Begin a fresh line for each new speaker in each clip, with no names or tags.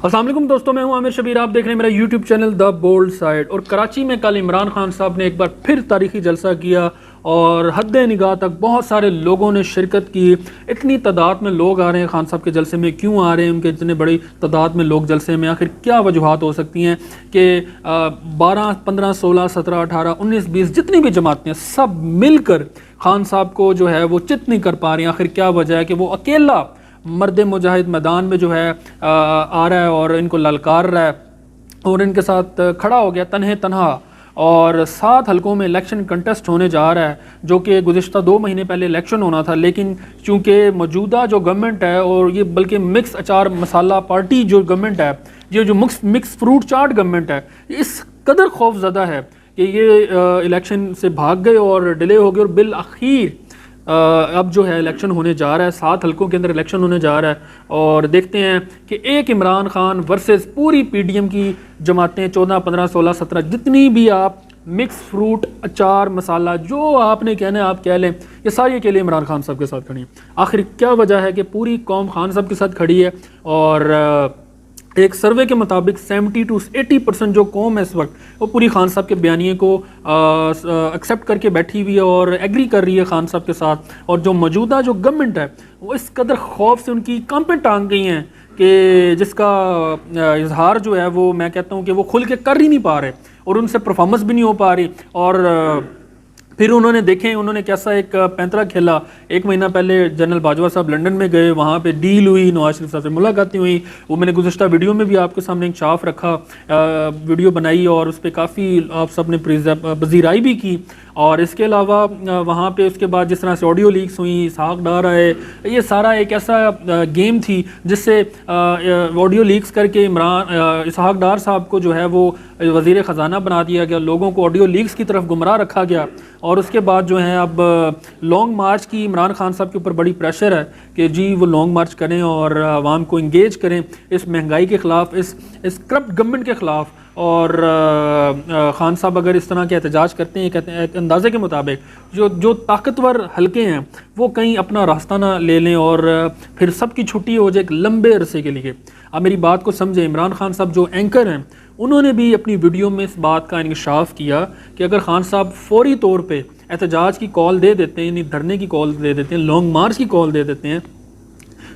السلام علیکم دوستوں، میں ہوں عامر شبیر، آپ دیکھ رہے ہیں میرا یوٹیوب چینل دا بولڈ سائڈ۔ اور کراچی میں کل عمران خان صاحب نے ایک بار پھر تاریخی جلسہ کیا اور حد نگاہ تک بہت سارے لوگوں نے شرکت کی۔ اتنی تعداد میں لوگ آ رہے ہیں خان صاحب کے جلسے میں، کیوں آ رہے ہیں ان کے اتنے بڑی تعداد میں لوگ جلسے میں؟ آخر کیا وجوہات ہو سکتی ہیں کہ 12 15 16 17 18 19 20 جتنی بھی جماعتیں ہیں سب مل کر خان صاحب کو جو ہے وہ چت نہیں کر پا رہی ہیں؟ آخر کیا وجہ ہے کہ وہ اکیلا مرد مجاہد میدان میں جو ہے آ رہا ہے اور ان کو للکار رہا ہے اور ان کے ساتھ کھڑا ہو گیا تنہا، اور 7 حلقوں میں الیکشن کنٹیسٹ ہونے جا رہا ہے، جو کہ گزشتہ 2 مہینے پہلے الیکشن ہونا تھا، لیکن چونکہ موجودہ جو گورنمنٹ ہے اور یہ بلکہ مکس اچار مسالہ پارٹی جو گورنمنٹ ہے، یہ جو مکس فروٹ چاٹ گورنمنٹ ہے، اس قدر خوف زدہ ہے کہ یہ الیکشن سے بھاگ گئے اور ڈیلے ہو گئے، اور بالآخر اب جو ہے الیکشن ہونے جا رہا ہے، 7 حلقوں کے اندر الیکشن ہونے جا رہا ہے۔ اور دیکھتے ہیں کہ ایک عمران خان ورسز پوری پی ڈی ایم کی جماعتیں 14 15 16 17 جتنی بھی آپ مکس فروٹ اچار مسالہ جو آپ نے کہنا ہے آپ کہہ لیں، یہ ساری کے لیے عمران خان صاحب کے ساتھ کھڑی ہیں۔ آخر کیا وجہ ہے کہ پوری قوم خان صاحب کے ساتھ کھڑی ہے؟ اور ایک سروے کے مطابق 70 to 80% جو قوم ہے اس وقت وہ پوری خان صاحب کے بیانیے کو ایکسیپٹ کر کے بیٹھی ہوئی ہے اور ایگری کر رہی ہے خان صاحب کے ساتھ۔ اور جو موجودہ جو گورنمنٹ ہے وہ اس قدر خوف سے ان کی کانپیں ٹانگ گئی ہیں کہ جس کا اظہار جو ہے وہ میں کہتا ہوں کہ وہ کھل کے کر ہی نہیں پا رہے، اور ان سے پرفارمنس بھی نہیں ہو پا رہی۔ اور پھر انہوں نے دیکھیں انہوں نے کیسا ایک پینترا کھیلا۔ 1 مہینہ پہلے جنرل باجوہ صاحب لنڈن میں گئے، وہاں پہ ڈیل ہوئی، نواز شریف صاحب سے ملاقاتیں ہوئی، وہ میں نے گزشتہ ویڈیو میں بھی آپ کے سامنے انکشاف رکھا، ویڈیو بنائی اور اس پہ کافی آپ سب نے پذیرائی بھی کی۔ اور اس کے علاوہ وہاں پہ اس کے بعد جس طرح سے آڈیو لیکس ہوئیں، اسحاق ڈار آئے، یہ سارا ایک ایسا گیم تھی جس سے آڈیو لیکس کر کے اسحاق ڈار صاحب کو جو ہے وہ وزیر خزانہ بنا دیا گیا، لوگوں کو آڈیو لیکس کی طرف گمراہ رکھا گیا۔ اور اس کے بعد جو ہے اب لانگ مارچ کی عمران خان صاحب کے اوپر بڑی پریشر ہے کہ جی وہ لانگ مارچ کریں اور عوام کو انگیج کریں اس مہنگائی کے خلاف، اس کرپٹ گورنمنٹ کے خلاف۔ اور خان صاحب اگر اس طرح کے احتجاج کرتے ہیں، کہتے ہیں ایک اندازے کے مطابق جو طاقتور حلقے ہیں وہ کہیں اپنا راستہ نہ لے لیں اور پھر سب کی چھٹی ہو جائے ایک لمبے عرصے کے لیے۔ اب میری بات کو سمجھیں، عمران خان صاحب جو اینکر ہیں انہوں نے بھی اپنی ویڈیو میں اس بات کا انکشاف کیا کہ اگر خان صاحب فوری طور پہ احتجاج کی کال دے دیتے ہیں، یعنی دھرنے کی کال دے دیتے ہیں، لانگ مارچ کی کال دے دیتے ہیں،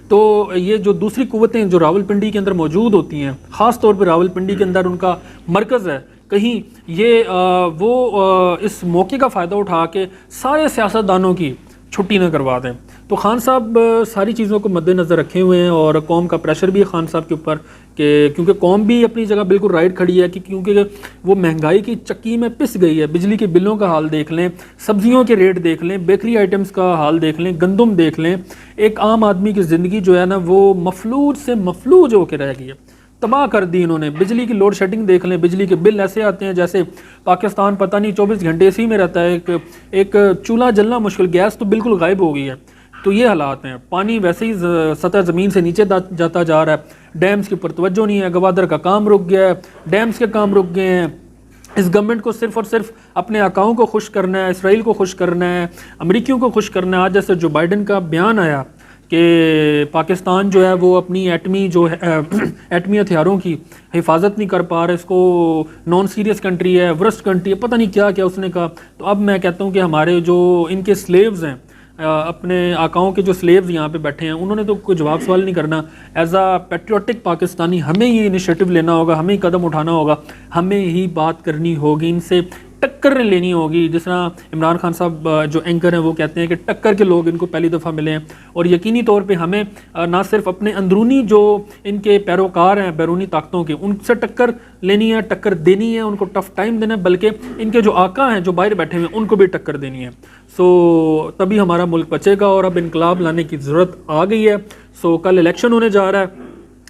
تو یہ جو دوسری قوتیں جو راولپنڈی کے اندر موجود ہوتی ہیں، خاص طور پہ راولپنڈی کے اندر ان کا مرکز ہے، کہیں یہ وہ اس موقع کا فائدہ اٹھا کے سارے سیاستدانوں کی چھٹی نہ کروا دیں۔ تو خان صاحب ساری چیزوں کو مد نظر رکھے ہوئے ہیں اور قوم کا پریشر بھی ہے خان صاحب کے اوپر کہ کیونکہ قوم بھی اپنی جگہ بالکل رائٹ کھڑی ہے کہ کیونکہ وہ مہنگائی کی چکی میں پس گئی ہے۔ بجلی کے بلوں کا حال دیکھ لیں، سبزیوں کے ریٹ دیکھ لیں، بیکری آئٹمز کا حال دیکھ لیں، گندم دیکھ لیں، ایک عام آدمی کی زندگی جو ہے نا وہ مفلوج سے مفلوج ہو کے رہ گئی ہے، تباہ کر دی انہوں نے۔ بجلی کی لوڈ شیڈنگ دیکھ لیں، بجلی کے بل ایسے آتے ہیں جیسے پاکستان پتہ نہیں 24 گھنٹے اسی میں رہتا ہے، ایک چولہا جلنا مشکل، گیس تو بالکل غائب ہو گئی ہے۔ تو یہ حالات ہیں، پانی ویسے ہی سطح زمین سے نیچے جاتا جا رہا ہے، ڈیمز کے اوپر توجہ نہیں ہے، گوادر کا کام رک گیا ہے، ڈیمز کے کام رک گئے ہیں۔ اس گورنمنٹ کو صرف اور صرف اپنے آقاؤں کو خوش کرنا ہے، اسرائیل کو خوش کرنا ہے، امریکیوں کو خوش کرنا ہے۔ آج جیسے جو بائیڈن کا بیان آیا کہ پاکستان جو ہے وہ اپنی ایٹمی ہتھیاروں کی حفاظت نہیں کر پا رہا، اس کو نان سیریس کنٹری ہے، ورسٹ کنٹری ہے، پتہ نہیں کیا کیا اس نے کہا۔ تو اب میں کہتا ہوں کہ ہمارے جو ان کے سلیوز ہیں، اپنے آقاؤں کے جو سلیوز یہاں پہ بیٹھے ہیں، انہوں نے تو کوئی جواب سوال نہیں کرنا۔ ایز اے پیٹریوٹک پاکستانی ہمیں ہی انیشیٹو لینا ہوگا، ہمیں ہی قدم اٹھانا ہوگا، ہمیں ہی بات کرنی ہوگی، ان سے ٹکر لینی ہوگی۔ جس طرح عمران خان صاحب جو اینکر ہیں وہ کہتے ہیں کہ ٹکر کے لوگ ان کو پہلی دفعہ ملے ہیں، اور یقینی طور پہ ہمیں نہ صرف اپنے اندرونی جو ان کے پیروکار ہیں بیرونی طاقتوں کے، ان سے ٹکر لینی ہے، ٹکر دینی ہے، ان کو ٹف ٹائم دینا ہے، بلکہ ان کے جو آقا ہیں جو باہر بیٹھے ہوئے ہیں ان کو بھی ٹکر دینی ہے۔ تبھی ہمارا ملک بچے گا، اور اب انقلاب لانے کی ضرورت آ گئی ہے۔ کل الیکشن ہونے جا رہا ہے،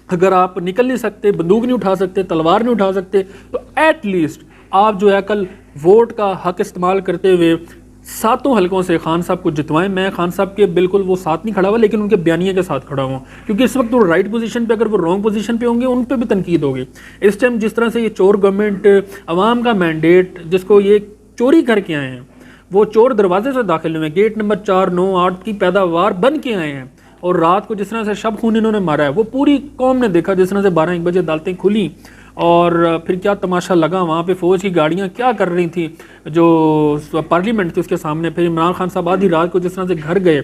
اگر آپ نکل نہیں سکتے، بندوق نہیں اٹھا سکتے، تلوار نہیں اٹھا سکتے، تو ایٹ لیسٹ آپ جو ہے کل ووٹ کا حق استعمال کرتے ہوئے 7 حلقوں سے خان صاحب کو جتوائیں۔ میں خان صاحب کے بالکل وہ ساتھ نہیں کھڑا ہوا، لیکن ان کے بیانیے کے ساتھ کھڑا ہوں، کیونکہ اس وقت وہ رائٹ پوزیشن پہ، اگر وہ رانگ پوزیشن پہ ہوں گے ان پہ بھی تنقید ہوگی۔ اس ٹائم جس طرح سے یہ چور گورنمنٹ عوام کا مینڈیٹ جس کو یہ چوری کر کے آئے ہیں، وہ چور دروازے سے داخل ہوئے ہیں، گیٹ نمبر 4 9 8 کی پیداوار بن کے آئے ہیں، اور رات کو جس طرح سے شب خون انہوں نے مارا ہے وہ پوری قوم نے دیکھا، جس طرح سے 12-1 بجے عدالتیں کھلی اور پھر کیا تماشا لگا وہاں پہ، فوج کی گاڑیاں کیا کر رہی تھیں جو پارلیمنٹ تھی اس کے سامنے، پھر عمران خان صاحب آدھی رات کو جس طرح سے گھر گئے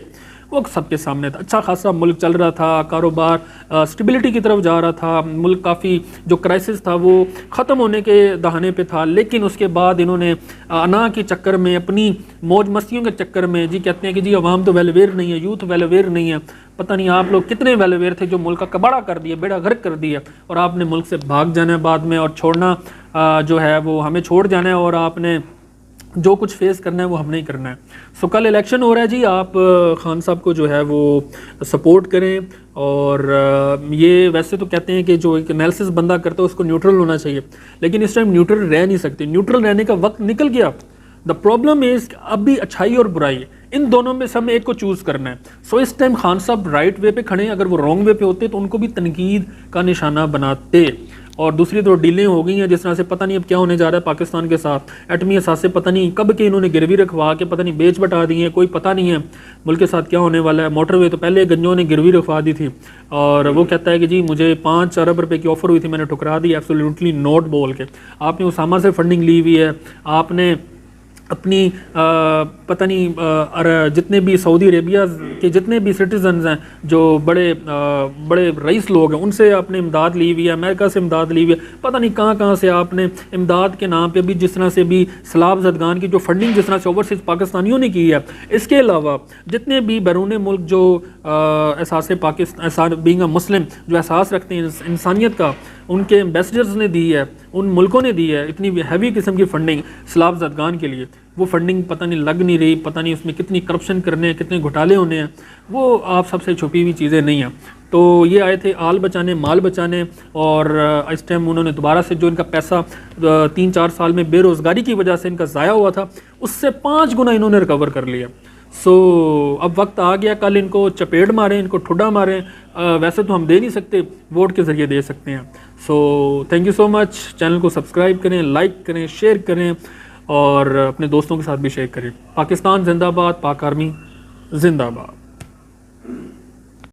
وہ سب کے سامنے تھا۔ اچھا خاصا ملک چل رہا تھا، کاروبار اسٹیبلٹی کی طرف جا رہا تھا، ملک کافی جو کرائسس تھا وہ ختم ہونے کے دہانے پہ تھا، لیکن اس کے بعد انہوں نے انا کے چکر میں، اپنی موج مستیوں کے چکر میں، جی کہتے ہیں کہ جی عوام تو ویل اویئر نہیں ہے، یوتھ ویل اویئر نہیں ہے، پتہ نہیں آپ لوگ کتنے ویل اویئر تھے جو ملک کا کباڑا کر دیا، بیڑا غرق کر دیا، اور آپ نے ملک سے بھاگ جانا ہے بعد میں، اور چھوڑنا جو ہے وہ ہمیں چھوڑ جانا ہے، اور آپ نے جو کچھ فیس کرنا ہے وہ ہم نہیں کرنا ہے۔ سو کل الیکشن ہو رہا ہے جی، آپ خان صاحب کو جو ہے وہ سپورٹ کریں، اور یہ ویسے تو کہتے ہیں کہ جو ایک انالیسس بندہ کرتا ہے اس کو نیوٹرل ہونا چاہیے، لیکن اس ٹائم نیوٹرل رہ نہیں سکتے، نیوٹرل رہنے کا وقت نکل گیا۔ دا پرابلم از اب بھی اچھائی اور برائی ہے، ان دونوں میں سے ہمیں ایک کو چوز کرنا ہے۔ سو اس ٹائم خان صاحب رائٹ وے پہ کھڑے ہیں، اگر وہ رانگ وے پہ ہوتے تو ان کو بھی تنقید کا نشانہ بناتے۔ اور دوسری تو ڈیلیں ہو گئی ہیں، جس طرح سے پتہ نہیں اب کیا ہونے جا رہا ہے پاکستان کے ساتھ، ایٹمی اثاثے پتہ نہیں کب کے انہوں نے گروی رکھوا کے پتہ نہیں بیچ بٹا دی ہیں، کوئی پتہ نہیں ہے ملک کے ساتھ کیا ہونے والا ہے۔ موٹر وے تو پہلے گنجوں نے گروی رکھوا دی تھی، اور وہ کہتا ہے کہ جی مجھے 5 ارب روپے کی آفر ہوئی تھی، میں نے ٹھکرا دی، ایبسولوٹلی نوٹ بول کے۔ آپ نے اسامہ سے فنڈنگ لی ہوئی ہے، آپ نے اپنی پتہ نہیں جتنے بھی سعودی عربیہ کے جتنے بھی سٹیزنز ہیں جو بڑے بڑے رئیس لوگ ہیں ان سے آپ نے امداد لی ہوئی ہے، امریکہ سے امداد لی ہوئی ہے، پتہ نہیں کہاں کہاں سے آپ نے امداد کے نام پہ بھی جس طرح سے بھی سیلاب زدگان کی جو فنڈنگ جس طرح سے اوورسیز پاکستانیوں نے کی ہے۔ اس کے علاوہ جتنے بھی بیرون ملک جو احساس پاکستان بینگ اے مسلم جو احساس رکھتے ہیں انسانیت کا، ان کے ایمبیسڈرز نے دی ہے، ان ملکوں نے دی ہے اتنی ہیوی قسم کی فنڈنگ سیلاب زدگان کے لیے، وہ فنڈنگ پتہ نہیں لگ نہیں رہی، پتہ نہیں اس میں کتنی کرپشن کرنے ہیں، کتنے گھوٹالے ہونے ہیں، وہ آپ سب سے چھپی ہوئی چیزیں نہیں ہیں۔ تو یہ آئے تھے آل بچانے، مال بچانے، اور اس ٹائم انہوں نے دوبارہ سے جو ان کا پیسہ 3-4 سال میں بے روزگاری کی وجہ سے ان کا ضائع ہوا تھا اس سے 5 گنا انہوں نے ریکور کر لیا۔ سو اب وقت آ گیا، کل ان کو چپیڑ ماریں، ان کو ٹھڈا ماریں، ویسے تو ہم دے نہیں سکتے، ووٹ کے ذریعے دے سکتے ہیں۔ So thank you so much, channel کو سبسکرائب کریں، لائک کریں، شیئر کریں، اور اپنے دوستوں کے ساتھ بھی شیئر کریں۔ پاکستان زندہ باد، پاک آرمی زندہ باد۔